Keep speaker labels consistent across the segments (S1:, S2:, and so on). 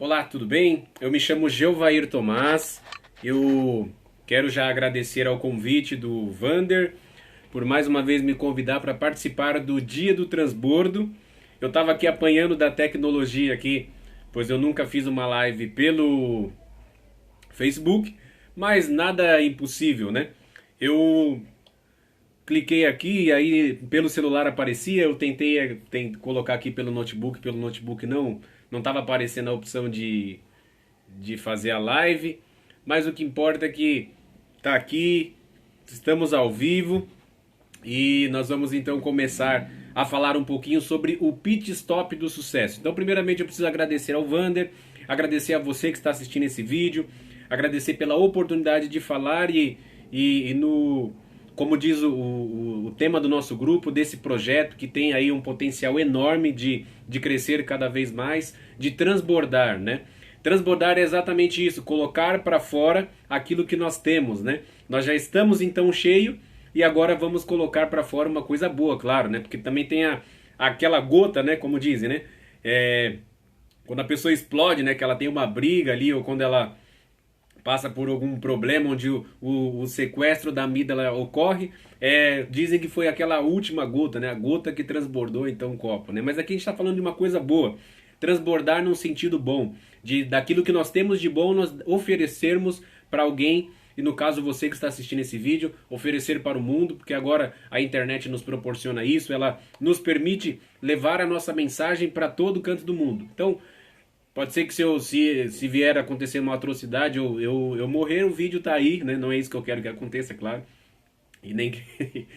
S1: Olá, tudo bem? Eu me chamo Geuvair Tomás. Eu quero já agradecer ao convite do Vander por mais uma vez me convidar para participar do Dia do Transbordo. Eu estava aqui apanhando da tecnologia aqui, pois eu nunca fiz uma live pelo Facebook, mas nada é impossível, né? Eu cliquei aqui e aí pelo celular aparecia, eu tentei colocar aqui pelo notebook não estava aparecendo a opção de fazer a live, mas o que importa é que tá aqui, estamos ao vivo e nós vamos então começar a falar um pouquinho sobre o pit stop do sucesso. Então, primeiramente eu preciso agradecer ao Vander, agradecer a você que está assistindo esse vídeo, agradecer pela oportunidade de falar e no, como diz o tema do nosso grupo, desse projeto que tem aí um potencial enorme de crescer cada vez mais, de transbordar, né? Transbordar é exatamente isso, colocar para fora aquilo que nós temos, né? Nós já estamos então cheio e agora vamos colocar para fora uma coisa boa, claro, né? Porque também tem aquela gota, né? Como dizem, né? Quando a pessoa explode, né? Que ela tem uma briga ali ou quando ela passa por algum problema onde o sequestro da amígdala ocorre, dizem que foi aquela última gota, né? A gota que transbordou então o copo, né? Mas aqui a gente está falando de uma coisa boa, transbordar num sentido bom, daquilo que nós temos de bom nós oferecermos para alguém, e no caso você que está assistindo esse vídeo, oferecer para o mundo, porque agora a internet nos proporciona isso, ela nos permite levar a nossa mensagem para todo canto do mundo. Então, pode ser que se vier a acontecer uma atrocidade, eu morrer, o vídeo tá aí, né? Não é isso que eu quero que aconteça, claro. E nem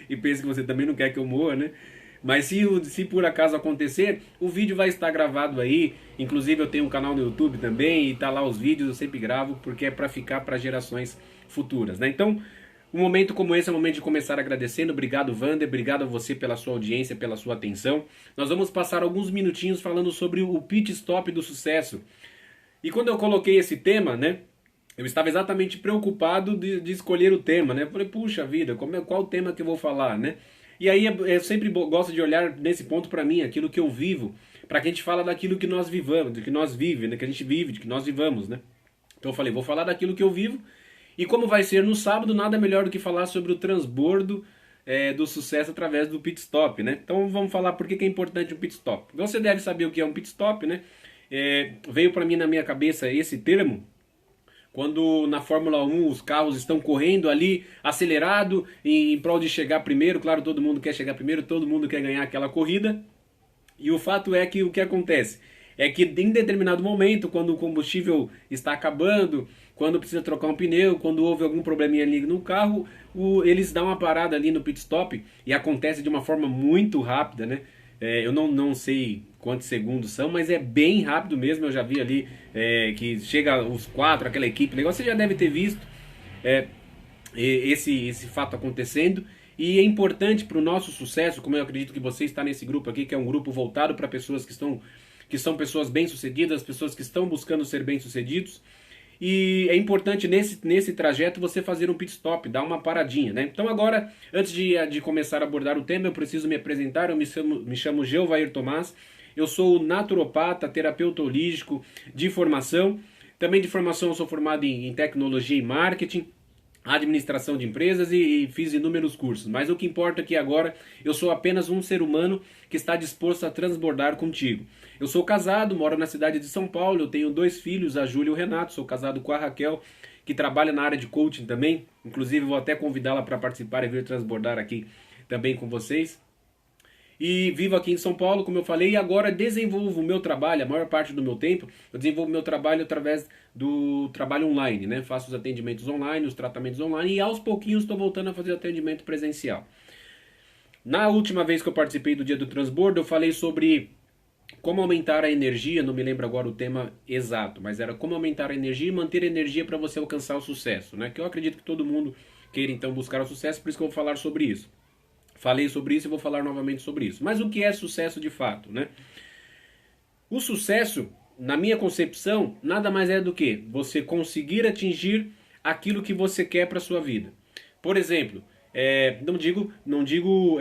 S1: e pense que você também não quer que eu morra, né? Mas se por acaso acontecer, o vídeo vai estar gravado aí. Inclusive eu tenho um canal no YouTube também e tá lá os vídeos, eu sempre gravo porque é para ficar para gerações futuras, né? Então, um momento como esse é o momento de começar agradecendo. Obrigado, Vander. Obrigado a você pela sua audiência, pela sua atenção. Nós vamos passar alguns minutinhos falando sobre o pit stop do sucesso. E quando eu coloquei esse tema, né? Eu estava exatamente preocupado de escolher o tema, né? Eu falei, puxa vida, qual o tema que eu vou falar, né? E aí eu sempre gosto de olhar nesse ponto para mim, aquilo que eu vivo, para que a gente fala daquilo que nós vivamos, do que nós vivemos, né? Que a gente vive, de que nós vivamos, né? Então eu falei, vou falar daquilo que eu vivo. E como vai ser no sábado, nada melhor do que falar sobre o transbordo do sucesso através do pit stop, né? Então vamos falar por que é importante um pit stop. Você deve saber o que é um pit stop, né? Veio para mim na minha cabeça esse termo quando na Fórmula 1 os carros estão correndo ali acelerado em prol de chegar primeiro. Claro, todo mundo quer chegar primeiro, todo mundo quer ganhar aquela corrida. E o fato é que o que acontece é que em determinado momento, quando o combustível está acabando, quando precisa trocar um pneu, quando houve algum probleminha ali no carro, eles dão uma parada ali no pit stop e acontece de uma forma muito rápida, né? Eu não sei quantos segundos são, mas é bem rápido mesmo. Eu já vi ali que chega os quatro, aquela equipe, negócio, você já deve ter visto é, esse fato acontecendo. E é importante para o nosso sucesso, como eu acredito que você está nesse grupo aqui, que é um grupo voltado para pessoas que são pessoas bem-sucedidas, pessoas que estão buscando ser bem-sucedidos. E é importante nesse trajeto você fazer um pit stop, dar uma paradinha, né? Então agora, antes de começar a abordar o tema, eu preciso me apresentar. Eu me chamo Geuvair Tomás, eu sou naturopata, terapeuta holístico de formação. Também de formação eu sou formado em tecnologia e marketing, administração de empresas e fiz inúmeros cursos. Mas o que importa é que agora eu sou apenas um ser humano que está disposto a transbordar contigo. Eu sou casado, moro na cidade de São Paulo, eu tenho 2 filhos, a Júlia e o Renato. Sou casado com a Raquel, que trabalha na área de coaching também. Inclusive vou até convidá-la para participar e vir transbordar aqui também com vocês. E vivo aqui em São Paulo, como eu falei, e agora desenvolvo o meu trabalho, a maior parte do meu tempo, eu desenvolvo o meu trabalho através do trabalho online, né? Faço os atendimentos online, os tratamentos online e aos pouquinhos estou voltando a fazer atendimento presencial. Na última vez que eu participei do Dia do Transbordo, eu falei sobre como aumentar a energia, não me lembro agora o tema exato, mas era como aumentar a energia e manter a energia para você alcançar o sucesso, né? Que eu acredito que todo mundo queira então buscar o sucesso, por isso que eu vou falar sobre isso. Falei sobre isso e vou falar novamente sobre isso. Mas o que é sucesso de fato, né? O sucesso, na minha concepção, nada mais é do que você conseguir atingir aquilo que você quer para sua vida. Por exemplo, não digo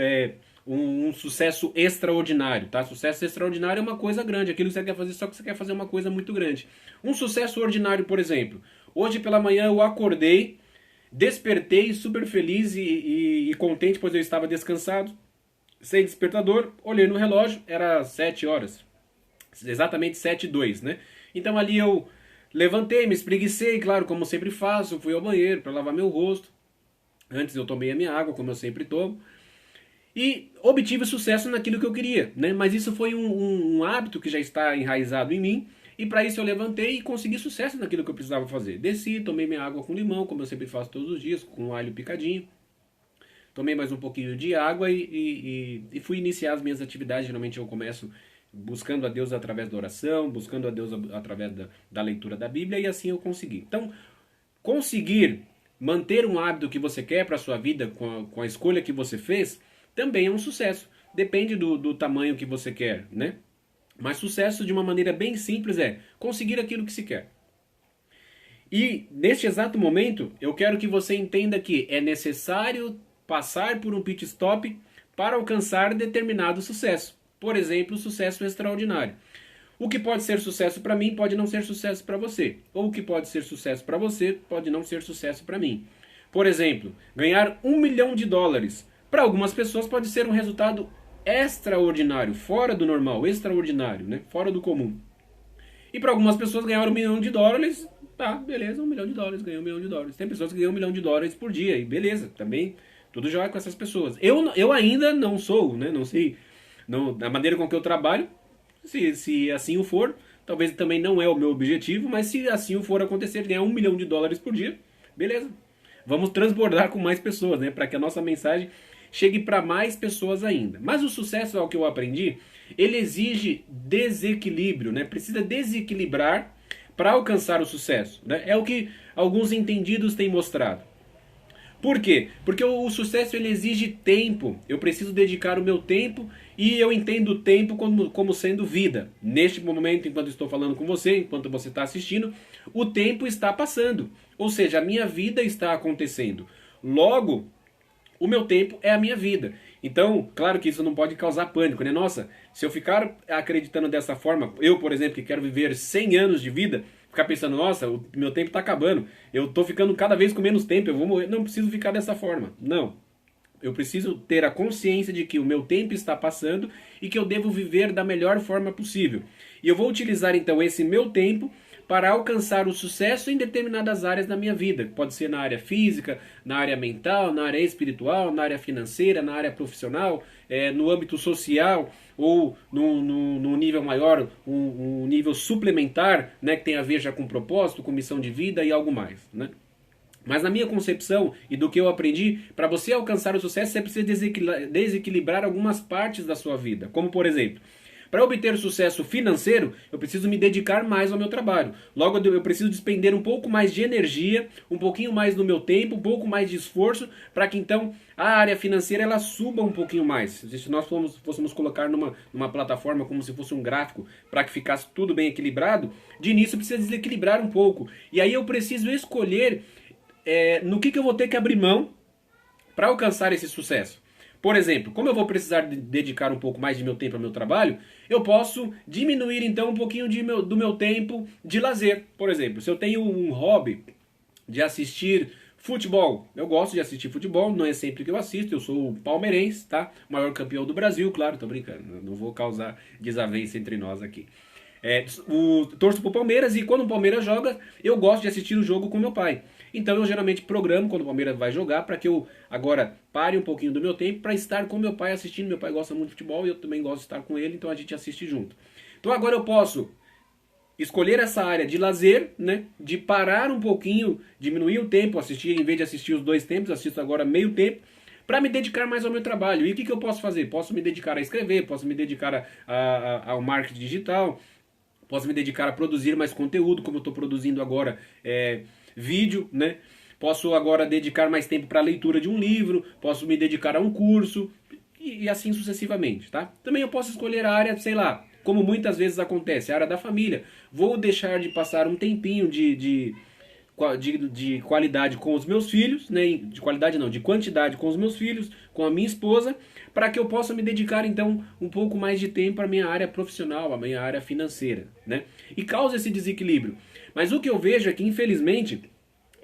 S1: um sucesso extraordinário, tá? Sucesso extraordinário é uma coisa grande, aquilo que você quer fazer, só que você quer fazer uma coisa muito grande. Um sucesso ordinário, por exemplo, hoje pela manhã eu acordei, despertei super feliz e contente, pois eu estava descansado, sem despertador, olhei no relógio, era 7 horas, exatamente 7:02, né? Então ali eu levantei, me espreguicei, claro, como sempre faço, fui ao banheiro para lavar meu rosto. Antes eu tomei a minha água, como eu sempre tomo. E obtive sucesso naquilo que eu queria, né? Mas isso foi um hábito que já está enraizado em mim. E para isso eu levantei e consegui sucesso naquilo que eu precisava fazer. Desci, tomei minha água com limão, como eu sempre faço todos os dias, com alho picadinho. Tomei mais um pouquinho de água e fui iniciar as minhas atividades. Geralmente eu começo buscando a Deus através da oração, buscando a Deus através da leitura da Bíblia, e assim eu consegui. Então, conseguir manter um hábito que você quer para a sua vida com a escolha que você fez, também é um sucesso. Depende do tamanho que você quer, né? Mas sucesso de uma maneira bem simples é conseguir aquilo que se quer. E neste exato momento, eu quero que você entenda que é necessário passar por um pit stop para alcançar determinado sucesso. Por exemplo, sucesso extraordinário. O que pode ser sucesso para mim pode não ser sucesso para você. Ou o que pode ser sucesso para você pode não ser sucesso para mim. Por exemplo, ganhar US$ 1.000.000. Para algumas pessoas pode ser um resultado extraordinário, fora do normal, extraordinário, né? Fora do comum. E para algumas pessoas ganhar US$ 1.000.000, tá, beleza, US$ 1.000.000, ganhei US$ 1.000.000. Tem pessoas que ganham US$ 1.000.000 por dia, e beleza, também, tudo jóia com essas pessoas. Eu ainda não sou, né? Não sei, não, da maneira com que eu trabalho, se assim o for, talvez também não é o meu objetivo, mas se assim o for acontecer, ganhar US$ 1.000.000 por dia, beleza. Vamos transbordar com mais pessoas, né? Para que a nossa mensagem chegue para mais pessoas ainda. Mas o sucesso, é o que eu aprendi, ele exige desequilíbrio, né? Precisa desequilibrar para alcançar o sucesso, né? É o que alguns entendidos têm mostrado. Por quê? Porque o sucesso ele exige tempo. Eu preciso dedicar o meu tempo e eu entendo o tempo como sendo vida. Neste momento, enquanto estou falando com você, enquanto você está assistindo, o tempo está passando. Ou seja, a minha vida está acontecendo. Logo, o meu tempo é a minha vida. Então, claro que isso não pode causar pânico, né? Nossa, se eu ficar acreditando dessa forma, eu, por exemplo, que quero viver 100 anos de vida, ficar pensando, nossa, o meu tempo está acabando, eu estou ficando cada vez com menos tempo, eu vou morrer. Não preciso ficar dessa forma. Não. Eu preciso ter a consciência de que o meu tempo está passando e que eu devo viver da melhor forma possível. E eu vou utilizar então esse meu tempo para alcançar o sucesso em determinadas áreas da minha vida. Pode ser na área física, na área mental, na área espiritual, na área financeira, na área profissional, no âmbito social ou no nível maior, um nível suplementar, né, que tem a ver já com propósito, com missão de vida e algo mais, né? Mas na minha concepção e do que eu aprendi, para você alcançar o sucesso, você precisa desequilibrar algumas partes da sua vida. Como, por exemplo, para obter sucesso financeiro, eu preciso me dedicar mais ao meu trabalho. Logo, eu preciso despender um pouco mais de energia, um pouquinho mais do meu tempo, um pouco mais de esforço, para que então a área financeira ela suba um pouquinho mais. Se nós fôssemos colocar numa plataforma como se fosse um gráfico, para que ficasse tudo bem equilibrado, de início precisa desequilibrar um pouco. E aí eu preciso escolher no que eu vou ter que abrir mão para alcançar esse sucesso. Por exemplo, como eu vou precisar dedicar um pouco mais de meu tempo ao meu trabalho, eu posso diminuir então um pouquinho do meu tempo de lazer. Por exemplo, se eu tenho um hobby de assistir futebol, eu gosto de assistir futebol, não é sempre que eu assisto, eu sou palmeirense, tá? O maior campeão do Brasil, claro, tô brincando, não vou causar desavença entre nós aqui. Torço pro Palmeiras e quando o Palmeiras joga, eu gosto de assistir o jogo com meu pai. Então eu geralmente programo quando o Palmeiras vai jogar para que eu agora pare um pouquinho do meu tempo para estar com meu pai assistindo. Meu pai gosta muito de futebol e eu também gosto de estar com ele, então a gente assiste junto. Então agora eu posso escolher essa área de lazer, né? De parar um pouquinho, diminuir o tempo, assistir, em vez de assistir os 2 tempos, assisto agora meio tempo, para me dedicar mais ao meu trabalho. E o que eu posso fazer? Posso me dedicar a escrever, posso me dedicar ao marketing digital, posso me dedicar a produzir mais conteúdo, como eu estou produzindo agora vídeo, né? Posso agora dedicar mais tempo para a leitura de um livro, posso me dedicar a um curso e assim sucessivamente, tá? Também eu posso escolher a área, sei lá, como muitas vezes acontece, a área da família. Vou deixar de passar um tempinho de qualidade com os meus filhos, né? De qualidade não, de quantidade com os meus filhos, com a minha esposa, para que eu possa me dedicar então um pouco mais de tempo à minha área profissional, à minha área financeira, né? E causa esse desequilíbrio. Mas o que eu vejo é que, infelizmente,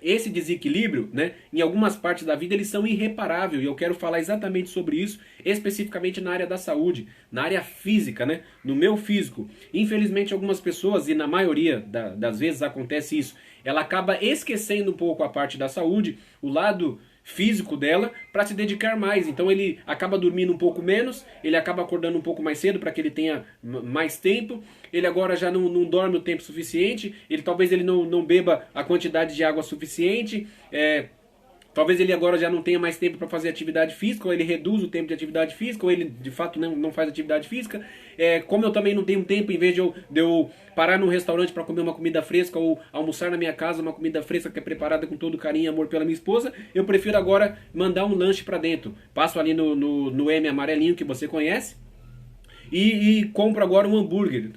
S1: esse desequilíbrio, né, em algumas partes da vida, eles são irreparáveis, e eu quero falar exatamente sobre isso, especificamente na área da saúde, na área física, né, no meu físico. Infelizmente, algumas pessoas, e na maioria das vezes acontece isso, ela acaba esquecendo um pouco a parte da saúde, o lado físico dela, para se dedicar mais. Então ele acaba dormindo um pouco menos, ele acaba acordando um pouco mais cedo para que ele tenha mais tempo, ele agora já não dorme o tempo suficiente, talvez ele não beba a quantidade de água suficiente, talvez ele agora já não tenha mais tempo para fazer atividade física, ou ele reduz o tempo de atividade física, ou ele de fato não faz atividade física. Como eu também não tenho tempo, em vez de eu parar num restaurante para comer uma comida fresca, ou almoçar na minha casa uma comida fresca que é preparada com todo carinho e amor pela minha esposa, eu prefiro agora mandar um lanche para dentro. Passo ali no M amarelinho que você conhece, e compro agora um hambúrguer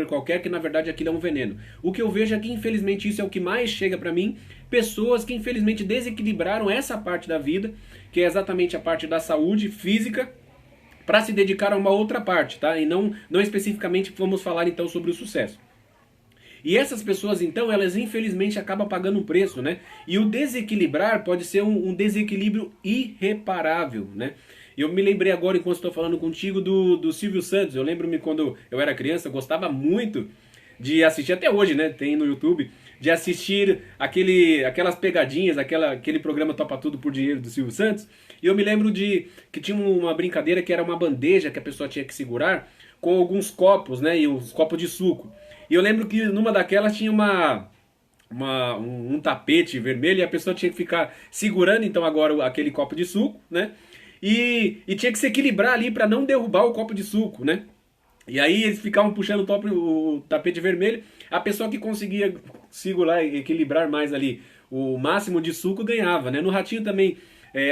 S1: qualquer, que na verdade aquilo é um veneno. O que eu vejo é que infelizmente isso é o que mais chega pra mim, pessoas que infelizmente desequilibraram essa parte da vida, que é exatamente a parte da saúde física, para se dedicar a uma outra parte, tá? E não especificamente vamos falar então sobre o sucesso. E essas pessoas, então, elas infelizmente acabam pagando um preço, né? E o desequilibrar pode ser um desequilíbrio irreparável, né? Eu me lembrei agora, enquanto estou falando contigo, do Silvio Santos. Eu lembro-me quando eu era criança, eu gostava muito de assistir, até hoje, né? Tem no YouTube, de assistir aquelas pegadinhas, aquele programa Topa Tudo por Dinheiro do Silvio Santos. E eu me lembro que tinha uma brincadeira que era uma bandeja que a pessoa tinha que segurar com alguns copos, né? E os copos de suco. E eu lembro que numa daquelas tinha um tapete vermelho, e a pessoa tinha que ficar segurando então agora aquele copo de suco, né? E tinha que se equilibrar ali para não derrubar o copo de suco, né? E aí eles ficavam puxando o tapete vermelho, a pessoa que conseguia segurar e equilibrar mais ali o máximo de suco ganhava, né? No Ratinho também,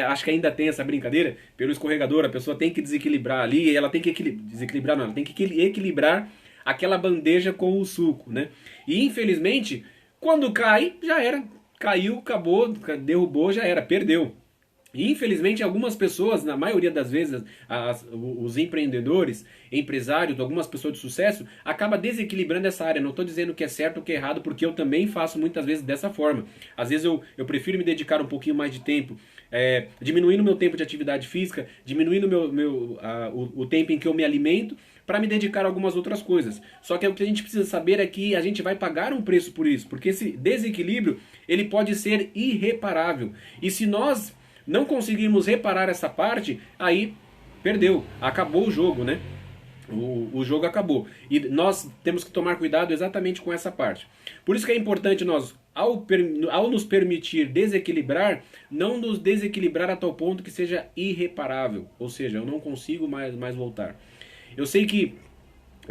S1: acho que ainda tem essa brincadeira, pelo escorregador, a pessoa tem que desequilibrar ali, ela tem que ela tem que equilibrar aquela bandeja com o suco, né? E infelizmente, quando cai, já era, caiu, acabou, derrubou, já era, perdeu. E infelizmente algumas pessoas, na maioria das vezes, os empreendedores, empresários, algumas pessoas de sucesso, acabam desequilibrando essa área. Não estou dizendo que é certo ou que é errado, porque eu também faço muitas vezes dessa forma. Às vezes eu prefiro me dedicar um pouquinho mais de tempo, diminuindo o meu tempo de atividade física, diminuindo o tempo em que eu me alimento, para me dedicar a algumas outras coisas. Só que o que a gente precisa saber é que a gente vai pagar um preço por isso, porque esse desequilíbrio ele pode ser irreparável. E se nós não conseguirmos reparar essa parte, aí perdeu, acabou o jogo, né? O jogo acabou. E nós temos que tomar cuidado exatamente com essa parte. Por isso que é importante nós, ao nos permitir desequilibrar, não nos desequilibrar a tal ponto que seja irreparável. Ou seja, eu não consigo mais voltar. Eu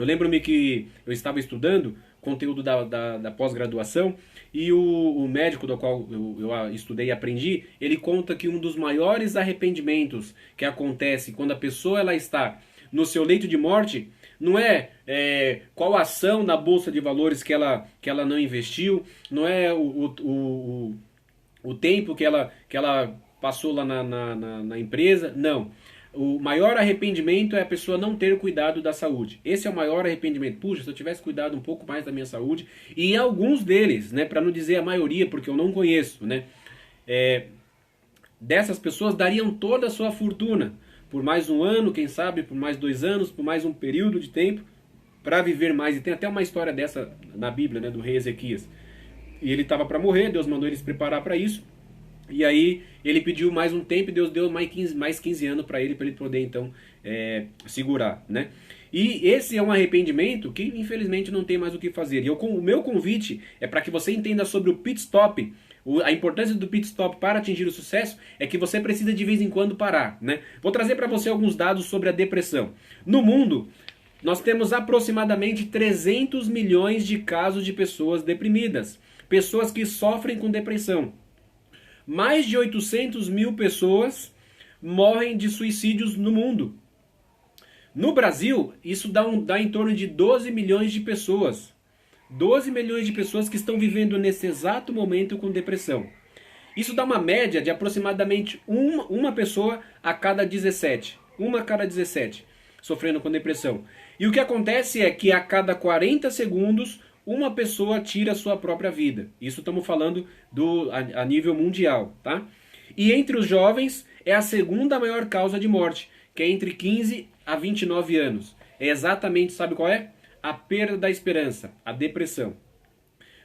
S1: lembro-me que eu estava estudando conteúdo da pós-graduação, e o médico do qual eu estudei e aprendi, ele conta que um dos maiores arrependimentos que acontece quando a pessoa ela está no seu leito de morte, não é qual ação na bolsa de valores que ela não investiu, não é o tempo que ela passou lá na empresa, não. O maior arrependimento é a pessoa não ter cuidado da saúde. Esse é o maior arrependimento. Puxa, se eu tivesse cuidado um pouco mais da minha saúde. E alguns deles, né, para não dizer a maioria, porque eu não conheço, né, dessas pessoas dariam toda a sua fortuna por mais um ano, quem sabe, por mais 2 anos, por mais um período de tempo, para viver mais. E tem até uma história dessa na Bíblia, né, do rei Ezequias. E ele estava para morrer, Deus mandou ele se preparar para isso. E aí ele pediu mais um tempo e Deus deu mais 15 anos para ele poder então segurar, né? E esse é um arrependimento que infelizmente não tem mais o que fazer. E o meu convite é para que você entenda sobre o pit stop. A importância do pit stop para atingir o sucesso é que você precisa de vez em quando parar, né? Vou trazer para você alguns dados sobre a depressão. No mundo, nós temos aproximadamente 300 milhões de casos de pessoas deprimidas. Pessoas que sofrem com depressão. Mais de 800 mil pessoas morrem de suicídios no mundo. No Brasil, isso dá em torno de 12 milhões de pessoas. 12 milhões de pessoas que estão vivendo nesse exato momento com depressão. Isso dá uma média de aproximadamente uma pessoa a cada 17. Uma a cada 17 sofrendo com depressão. E o que acontece é que a cada 40 segundos uma pessoa tira a sua própria vida. Isso estamos falando a nível mundial, tá? E entre os jovens é a segunda maior causa de morte, que é entre 15 a 29 anos. É exatamente, sabe qual é? A perda da esperança, a depressão.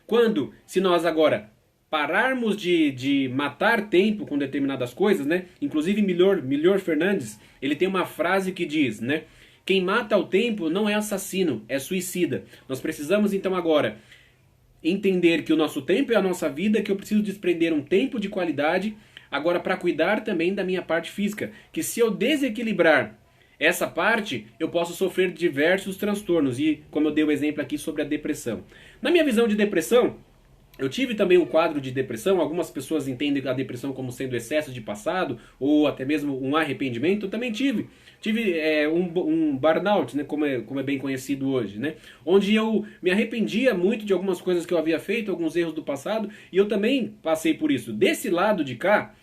S1: Quando, se nós agora pararmos de matar tempo com determinadas coisas, né? Inclusive Milor Fernandes, ele tem uma frase que diz, né? Quem mata o tempo não é assassino, é suicida. Nós precisamos então agora entender que o nosso tempo é a nossa vida, que eu preciso desprender um tempo de qualidade agora para cuidar também da minha parte física, que se eu desequilibrar essa parte, eu posso sofrer diversos transtornos, e como eu dei o exemplo aqui sobre a depressão. Na minha visão de depressão, eu tive também um quadro de depressão. Algumas pessoas entendem a depressão como sendo excesso de passado ou até mesmo um arrependimento. Eu também tive um burnout, né, como é bem conhecido hoje, né, onde eu me arrependia muito de algumas coisas que eu havia feito, alguns erros do passado, e eu também passei por isso. Desse lado de cá,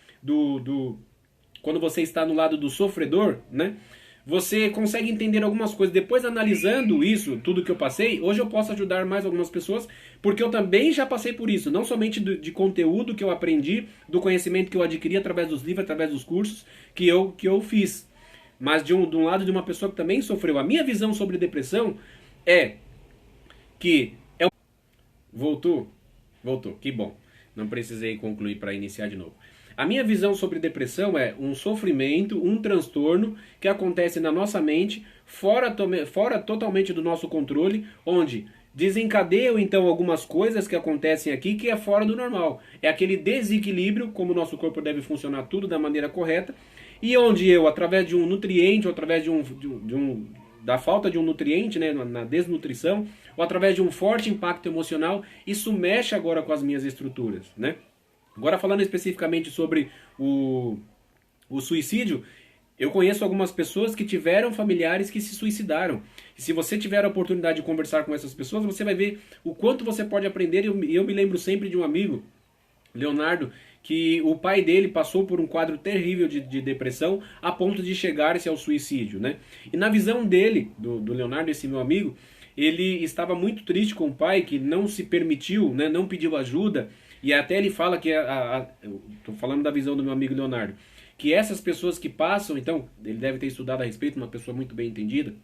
S1: quando você está no lado do sofredor, né, você consegue entender algumas coisas. Depois, analisando isso, tudo que eu passei, hoje eu posso ajudar mais algumas pessoas, porque eu também já passei por isso. Não somente de conteúdo que eu aprendi, do conhecimento que eu adquiri através dos livros, através dos cursos que eu fiz, mas de um lado de uma pessoa que também sofreu. A minha visão sobre depressão é que... Voltou, que bom. Não precisei concluir para iniciar de novo. A minha visão sobre depressão é um sofrimento, um transtorno que acontece na nossa mente, fora totalmente do nosso controle, onde desencadeiam então algumas coisas que acontecem aqui que é fora do normal. É aquele desequilíbrio, como o nosso corpo deve funcionar tudo da maneira correta, e onde eu, através de um nutriente, ou através da falta de um nutriente, né, na desnutrição, ou através de um forte impacto emocional, isso mexe agora com as minhas estruturas, né? Agora, falando especificamente sobre o suicídio, eu conheço algumas pessoas que tiveram familiares que se suicidaram. E se você tiver a oportunidade de conversar com essas pessoas, você vai ver o quanto você pode aprender. E eu me lembro sempre de um amigo, Leonardo, que o pai dele passou por um quadro terrível de depressão a ponto de chegar-se ao suicídio, né? E na visão dele, do Leonardo, esse meu amigo, ele estava muito triste com o pai, que não se permitiu, né, não pediu ajuda. E até ele fala que, estou falando da visão do meu amigo Leonardo, que essas pessoas que passam, então, ele deve ter estudado a respeito, uma pessoa muito bem entendida,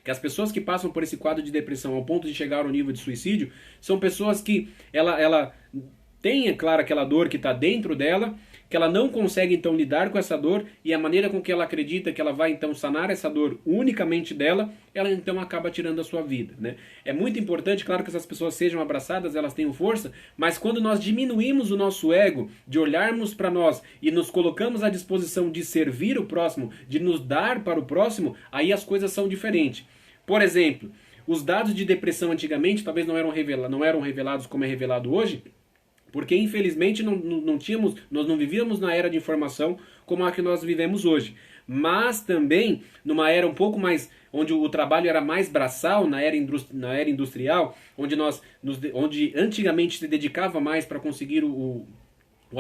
S1: que as pessoas que passam por esse quadro de depressão ao ponto de chegar ao nível de suicídio, são pessoas que ela tem, é claro, aquela dor que está dentro dela, que ela não consegue então lidar com essa dor, e a maneira com que ela acredita que ela vai então sanar essa dor unicamente dela, ela então acaba tirando a sua vida, né? É muito importante, claro, que essas pessoas sejam abraçadas, elas tenham força, mas quando nós diminuímos o nosso ego, de olharmos para nós e nos colocamos à disposição de servir o próximo, de nos dar para o próximo, aí as coisas são diferentes. Por exemplo, os dados de depressão antigamente talvez não eram revelados como é revelado hoje, porque infelizmente nós não vivíamos na era de informação como a que nós vivemos hoje. Mas também numa era um pouco mais, onde o trabalho era mais braçal, na era industrial, onde antigamente se dedicava mais para conseguir o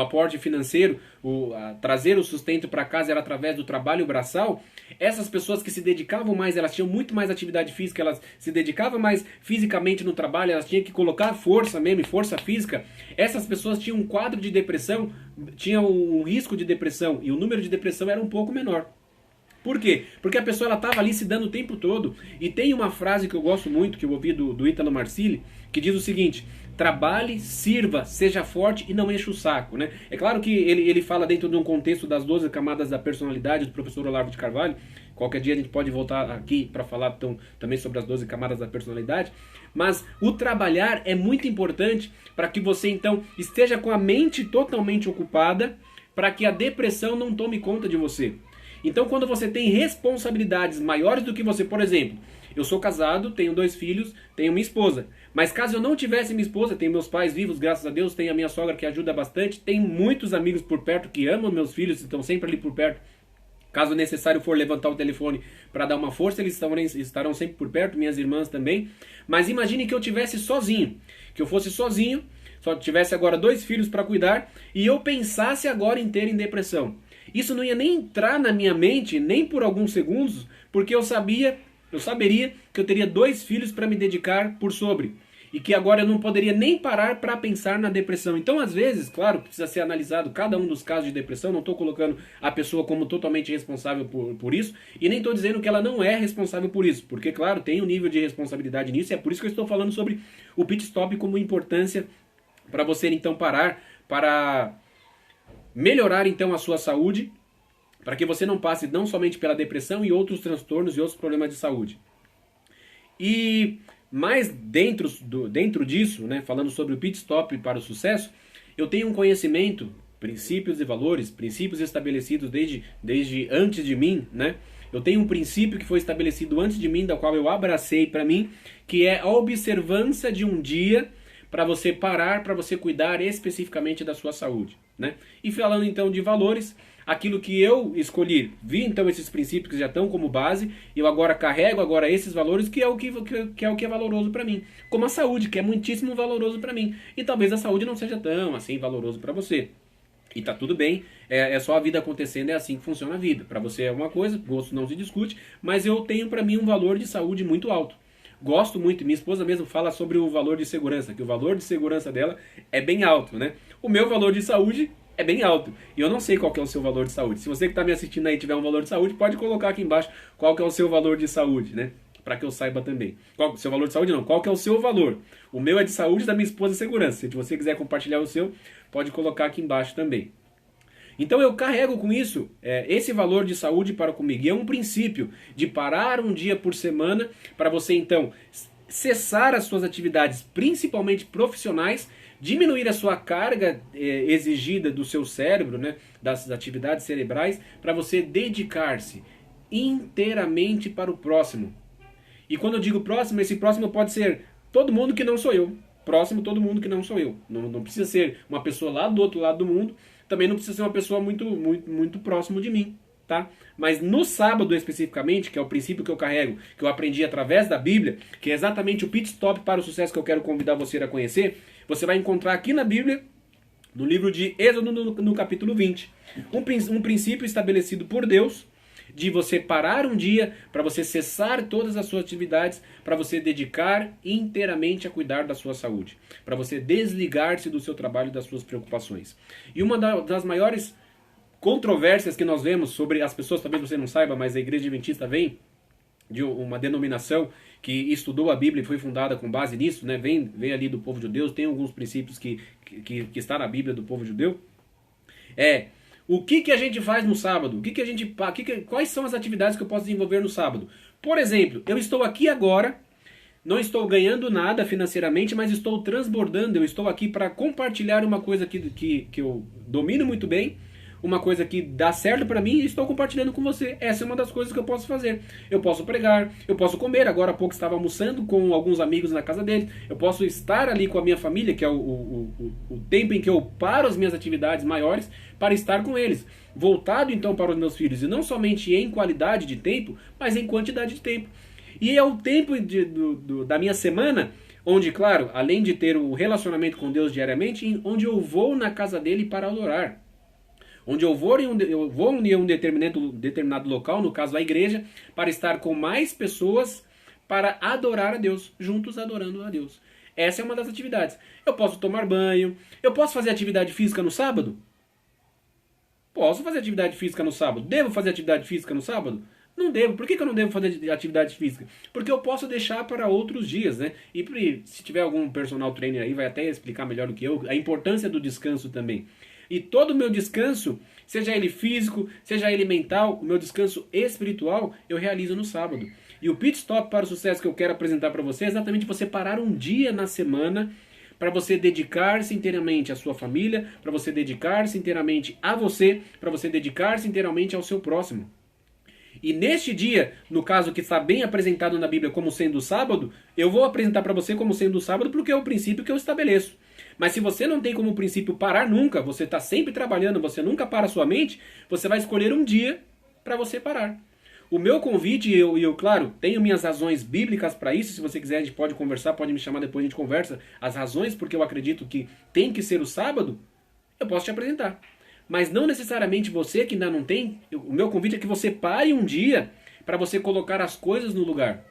S1: aporte financeiro, trazer o sustento para casa era através do trabalho braçal. Essas pessoas que se dedicavam mais, elas tinham muito mais atividade física, elas se dedicavam mais fisicamente no trabalho, elas tinham que colocar força mesmo, força física. Essas pessoas tinham um quadro de depressão, tinham um risco de depressão, e o número de depressão era um pouco menor. Por quê? Porque a pessoa estava ali se dando o tempo todo. E tem uma frase que eu gosto muito, que eu ouvi do Ítalo Marcilli, que diz o seguinte: trabalhe, sirva, seja forte e não encha o saco, né? É claro que ele fala dentro de um contexto das 12 camadas da personalidade do professor Olavo de Carvalho. Qualquer dia a gente pode voltar aqui para falar também sobre as 12 camadas da personalidade. Mas o trabalhar é muito importante para que você então esteja com a mente totalmente ocupada, para que a depressão não tome conta de você. Então, quando você tem responsabilidades maiores do que você, por exemplo, eu sou casado, tenho 2 filhos, tenho minha esposa. Mas caso eu não tivesse minha esposa, tenho meus pais vivos, graças a Deus, tenho a minha sogra que ajuda bastante, tenho muitos amigos por perto que amam meus filhos, estão sempre ali por perto Caso necessário for levantar o telefone para dar uma força, eles estarão sempre por perto, minhas irmãs também. Mas imagine que eu tivesse sozinho, que eu fosse sozinho, só tivesse agora 2 filhos para cuidar e eu pensasse agora em ter em depressão. Isso não ia nem entrar na minha mente, nem por alguns segundos, porque eu saberia que eu teria 2 filhos para me dedicar por sobre. E que agora eu não poderia nem parar para pensar na depressão. Então, às vezes, claro, precisa ser analisado cada um dos casos de depressão. Não estou colocando a pessoa como totalmente responsável por isso. E nem estou dizendo que ela não é responsável por isso. Porque, claro, tem um nível de responsabilidade nisso. E é por isso que eu estou falando sobre o pit stop como importância para você, então, parar para melhorar, então, a sua saúde. Para que você não passe não somente pela depressão e outros transtornos e outros problemas de saúde. Mas dentro disso, né, falando sobre o pit stop para o sucesso, eu tenho um conhecimento, princípios e valores, princípios estabelecidos desde antes de mim, né? Eu tenho um princípio que foi estabelecido antes de mim, da qual eu abracei para mim, que é a observância de um dia para você parar, para você cuidar especificamente da sua saúde, né? E falando então de valores, aquilo que eu escolhi, vi então esses princípios que já estão como base, e eu agora carrego agora esses valores, que é o que é valoroso para mim, como a saúde, que é muitíssimo valoroso para mim, e talvez a saúde não seja tão assim valoroso para você. E tá tudo bem, é só a vida acontecendo, é assim que funciona a vida. Para você é uma coisa, gosto não se discute, mas eu tenho para mim um valor de saúde muito alto. Gosto muito, minha esposa mesmo fala sobre o valor de segurança, que o valor de segurança dela é bem alto, né? O meu valor de saúde é bem alto. E eu não sei qual que é o seu valor de saúde. Se você que está me assistindo aí tiver um valor de saúde, pode colocar aqui embaixo qual que é o seu valor de saúde, né? Para que eu saiba também. Qual, seu valor de saúde não, qual que é o seu valor? O meu é de saúde, da minha esposa é segurança. Se você quiser compartilhar o seu, pode colocar aqui embaixo também. Então eu carrego com isso esse valor de saúde para comigo. E é um princípio de parar um dia por semana para você então cessar as suas atividades, principalmente profissionais, diminuir a sua carga exigida do seu cérebro, né, das atividades cerebrais, para você dedicar-se inteiramente para o próximo. E quando eu digo próximo, esse próximo pode ser todo mundo que não sou eu. Próximo, todo mundo que não sou eu. Não precisa ser uma pessoa lá do outro lado do mundo, também não precisa ser uma pessoa muito próximo de mim, tá? Mas no sábado especificamente, que é o princípio que eu carrego, que eu aprendi através da Bíblia, que é exatamente o pit stop para o sucesso que eu quero convidar você a conhecer, você vai encontrar aqui na Bíblia, no livro de Êxodo, no capítulo 20, um princípio estabelecido por Deus, de você parar um dia para você cessar todas as suas atividades, para você dedicar inteiramente a cuidar da sua saúde, para você desligar-se do seu trabalho e das suas preocupações. E uma das maiores controvérsias que nós vemos sobre as pessoas, talvez você não saiba, mas a Igreja Adventista vem de uma denominação que estudou a Bíblia e foi fundada com base nisso, né? Vem ali do povo judeu, tem alguns princípios que está na Bíblia do povo judeu. O que a gente faz no sábado? Quais são as atividades que eu posso desenvolver no sábado? Por exemplo, eu estou aqui agora, não estou ganhando nada financeiramente, mas estou transbordando, eu estou aqui para compartilhar uma coisa que eu domino muito bem, uma coisa que dá certo para mim e estou compartilhando com você. Essa é uma das coisas que eu posso fazer. Eu posso pregar, eu posso comer. Agora há pouco estava almoçando com alguns amigos na casa deles. Eu posso estar ali com a minha família, que é o tempo em que eu paro as minhas atividades maiores para estar com eles. Voltado então para os meus filhos. E não somente em qualidade de tempo, mas em quantidade de tempo. E é o tempo da minha semana onde, claro, além de ter o relacionamento com Deus diariamente, onde eu vou na casa dele para adorar. Onde eu vou em um determinado local, no caso a igreja, para estar com mais pessoas para adorar a Deus, juntos adorando a Deus. Essa é uma das atividades. Eu posso tomar banho, eu posso fazer atividade física no sábado? Posso fazer atividade física no sábado. Devo fazer atividade física no sábado? Não devo. Por que eu não devo fazer atividade física? Porque eu posso deixar para outros dias, né? E se tiver algum personal trainer aí, vai até explicar melhor do que eu, a importância do descanso também. E todo o meu descanso, seja ele físico, seja ele mental, o meu descanso espiritual, eu realizo no sábado. E o pit stop para o sucesso que eu quero apresentar para você é exatamente você parar um dia na semana para você dedicar-se inteiramente à sua família, para você dedicar-se inteiramente a você, para você dedicar-se inteiramente ao seu próximo. E neste dia, no caso que está bem apresentado na Bíblia como sendo o sábado, eu vou apresentar para você como sendo o sábado porque é o princípio que eu estabeleço. Mas se você não tem como princípio parar nunca, você está sempre trabalhando, você nunca para a sua mente, você vai escolher um dia para você parar. O meu convite, e eu, claro, tenho minhas razões bíblicas para isso. Se você quiser, a gente pode conversar, pode me chamar depois, a gente conversa. As razões porque eu acredito que tem que ser o sábado, eu posso te apresentar. Mas não necessariamente você que ainda não tem. O meu convite é que você pare um dia para você colocar as coisas no lugar.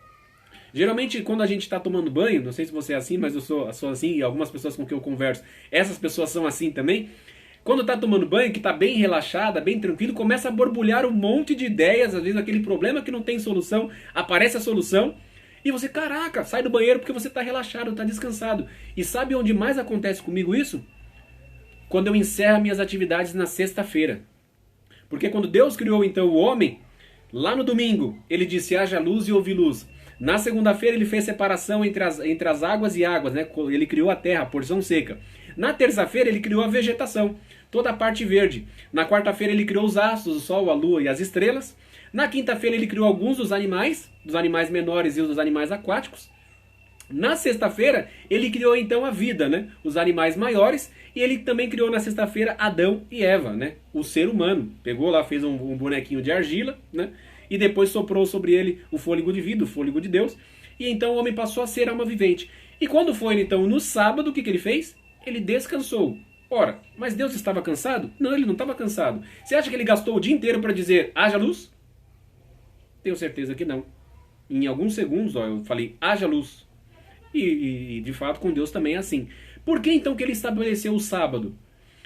S1: Geralmente, quando a gente está tomando banho, não sei se você é assim, mas eu sou assim, e algumas pessoas com quem eu converso, essas pessoas são assim também. Quando está tomando banho, que está bem relaxada, bem tranquilo, começa a borbulhar um monte de ideias, às vezes aquele problema que não tem solução, aparece a solução, e você, caraca, sai do banheiro porque você está relaxado, está descansado. E sabe onde mais acontece comigo isso? Quando eu encerro minhas atividades na sexta-feira. Porque quando Deus criou então o homem, lá no domingo, ele disse, haja luz e houve luz. Na segunda-feira ele fez separação entre as águas e águas, né? Ele criou a terra, a porção seca. Na terça-feira ele criou a vegetação, toda a parte verde. Na quarta-feira ele criou os astros, o sol, a lua e as estrelas. Na quinta-feira ele criou alguns dos animais menores e os dos animais aquáticos. Na sexta-feira ele criou então a vida, né? Os animais maiores. E ele também criou na sexta-feira Adão e Eva, né? O ser humano. Pegou lá, fez um bonequinho de argila, né? E depois soprou sobre ele o fôlego de vida, o fôlego de Deus. E então o homem passou a ser alma vivente. E quando foi então no sábado, o que ele fez? Ele descansou. Ora, mas Deus estava cansado? Não, ele não estava cansado. Você acha que ele gastou o dia inteiro para dizer, haja luz? Tenho certeza que não. Em alguns segundos, ó, eu falei, haja luz. E de fato com Deus também é assim. Por que então que ele estabeleceu o sábado?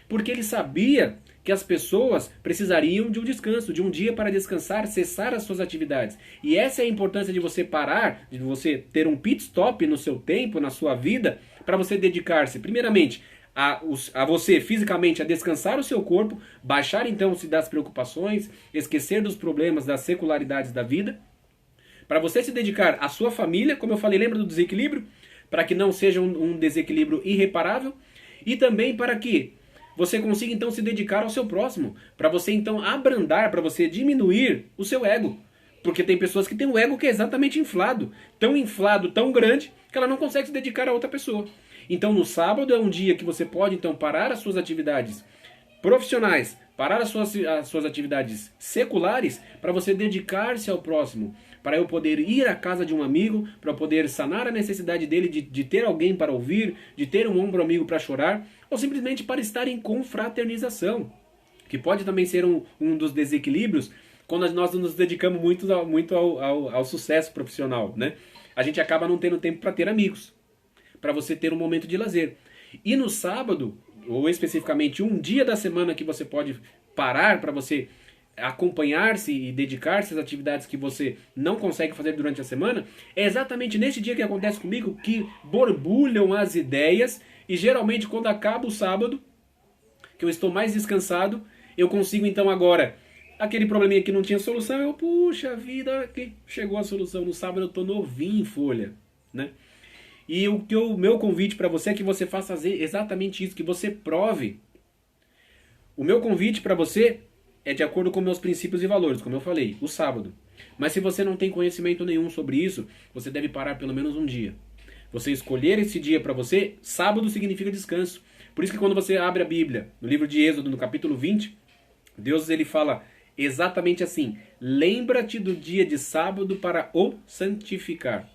S1: Porque ele sabia que as pessoas precisariam de um descanso, de um dia para descansar, cessar as suas atividades. E essa é a importância de você parar, de você ter um pit stop no seu tempo, na sua vida, para você dedicar-se, primeiramente, a você fisicamente, a descansar o seu corpo, baixar então-se das preocupações, esquecer dos problemas, das secularidades da vida, para você se dedicar à sua família, como eu falei, lembra do desequilíbrio? Para que não seja um desequilíbrio irreparável, e também para que você consiga então se dedicar ao seu próximo, para você então abrandar, para você diminuir o seu ego. Porque tem pessoas que têm um ego que é exatamente inflado, tão grande, que ela não consegue se dedicar a outra pessoa. Então no sábado é um dia que você pode então parar as suas atividades profissionais, parar as suas atividades seculares, para você dedicar-se ao próximo, para eu poder ir à casa de um amigo, para eu poder sanar a necessidade dele de ter alguém para ouvir, de ter um ombro amigo para chorar, ou simplesmente para estar em confraternização, que pode também ser um dos desequilíbrios quando nós nos dedicamos muito ao sucesso profissional, né? A gente acaba não tendo tempo para ter amigos, para você ter um momento de lazer. E no sábado, ou especificamente um dia da semana que você pode parar para você acompanhar-se e dedicar-se às atividades que você não consegue fazer durante a semana, é exatamente nesse dia que acontece comigo que borbulham as ideias, e geralmente quando acaba o sábado, que eu estou mais descansado, eu consigo então agora, aquele probleminha que não tinha solução, eu, puxa vida, aqui chegou a solução, no sábado eu estou novinho em folha, né? E o meu convite para você é que você faça exatamente isso, que você prove. O meu convite para você é de acordo com meus princípios e valores, como eu falei, o sábado. Mas se você não tem conhecimento nenhum sobre isso, você deve parar pelo menos um dia. Você escolher esse dia para você, sábado significa descanso. Por isso que quando você abre a Bíblia, no livro de Êxodo, no capítulo 20, Deus ele fala exatamente assim, lembra-te do dia de sábado para o santificar.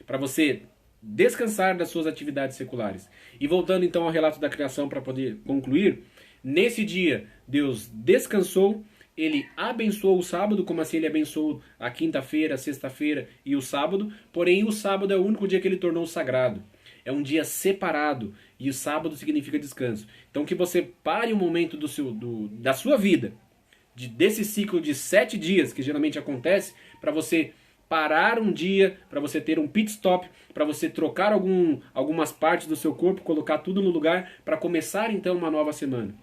S1: Para você descansar das suas atividades seculares. E voltando então ao relato da criação para poder concluir, nesse dia Deus descansou, ele abençoou o sábado, como assim ele abençoou a quinta-feira, a sexta-feira e o sábado, porém o sábado é o único dia que ele tornou sagrado. É um dia separado e o sábado significa descanso. Então que você pare um momento da sua vida, desse ciclo de 7 dias que geralmente acontece, para você parar um dia, para você ter um pit stop, para você trocar algumas partes do seu corpo, colocar tudo no lugar, para começar então uma nova semana.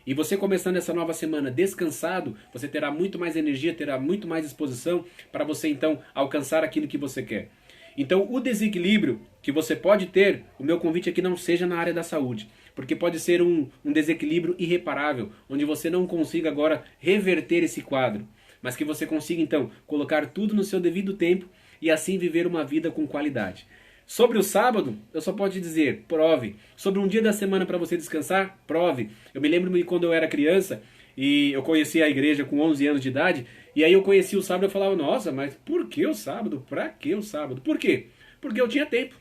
S1: E você começando essa nova semana descansado, você terá muito mais energia, terá muito mais disposição para você então alcançar aquilo que você quer. Então o desequilíbrio que você pode ter, o meu convite é que não seja na área da saúde, porque pode ser um desequilíbrio irreparável, onde você não consiga agora reverter esse quadro, mas que você consiga então colocar tudo no seu devido tempo e assim viver uma vida com qualidade. Sobre o sábado, eu só posso te dizer, prove. Sobre um dia da semana para você descansar, prove. Eu me lembro de quando eu era criança, E eu conheci a igreja com 11 anos de idade, e aí eu conheci o sábado e eu falava, nossa, mas por que o sábado? Pra que o sábado? Por quê? Porque eu tinha tempo.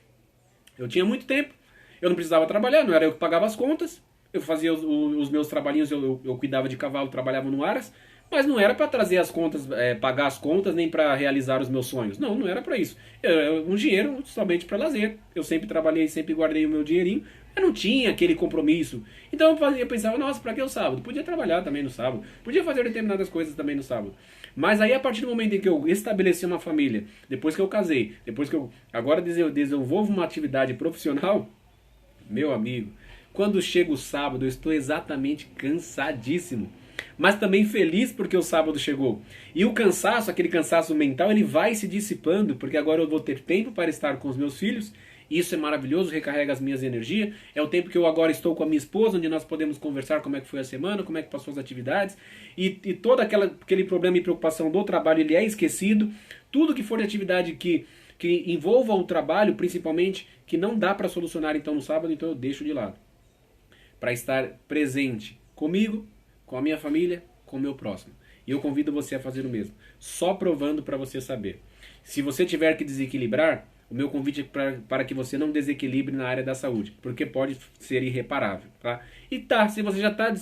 S1: Eu tinha muito tempo. Eu não precisava trabalhar, não era eu que pagava as contas. Eu fazia os meus trabalhinhos, eu cuidava de cavalo, trabalhava no Aras, mas não era para trazer as contas, pagar as contas, nem para realizar os meus sonhos. Não, não era para isso. Um dinheiro somente para lazer. Eu sempre trabalhei, sempre guardei o meu dinheirinho, mas não tinha aquele compromisso. Então eu pensava, nossa, para que o sábado? Podia trabalhar também no sábado, podia fazer determinadas coisas também no sábado. Mas aí a partir do momento em que eu estabeleci uma família, depois que eu casei, depois que eu agora desenvolvo uma atividade profissional, meu amigo, quando chega o sábado eu estou exatamente cansadíssimo, mas também feliz porque o sábado chegou. E o cansaço, aquele cansaço mental, ele vai se dissipando, porque agora eu vou ter tempo para estar com os meus filhos. Isso é maravilhoso, recarrega as minhas energias. É o tempo que eu agora estou com a minha esposa, onde nós podemos conversar como é que foi a semana, como é que passou as atividades. E todo aquele problema e preocupação do trabalho, ele é esquecido. Tudo que for de atividade que envolva o trabalho, principalmente, que não dá para solucionar então no sábado, então eu deixo de lado. Para estar presente comigo, com a minha família, com o meu próximo. E eu convido você a fazer o mesmo. Só provando para você saber. Se você tiver que desequilibrar, o meu convite é para que você não desequilibre na área da saúde, porque pode ser irreparável, tá? E se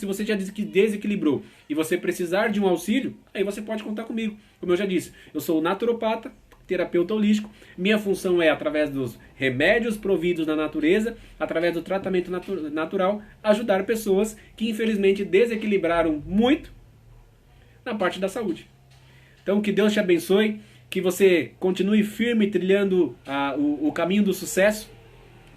S1: você já desequilibrou e você precisar de um auxílio, aí você pode contar comigo. Como eu já disse, eu sou naturopata, terapeuta holístico. Minha função é, através dos remédios providos na natureza, através do tratamento natural, ajudar pessoas que infelizmente desequilibraram muito na parte da saúde. Então que Deus te abençoe, que você continue firme trilhando o caminho do sucesso,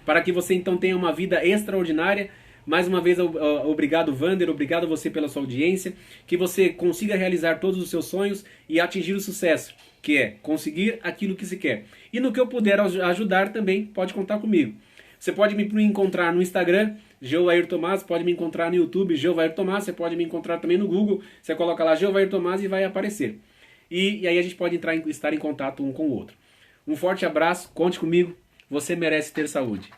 S1: para que você então tenha uma vida extraordinária. Mais uma vez, obrigado Vander, obrigado a você pela sua audiência, que você consiga realizar todos os seus sonhos e atingir o sucesso, que é conseguir aquilo que se quer. E no que eu puder ajudar também, pode contar comigo. Você pode me encontrar no Instagram, Geovair Tomás, pode me encontrar no YouTube, Geovair Tomás, você pode me encontrar também no Google, você coloca lá Geovair Tomás e vai aparecer. E aí a gente pode estar em contato um com o outro. Um forte abraço, conte comigo, você merece ter saúde.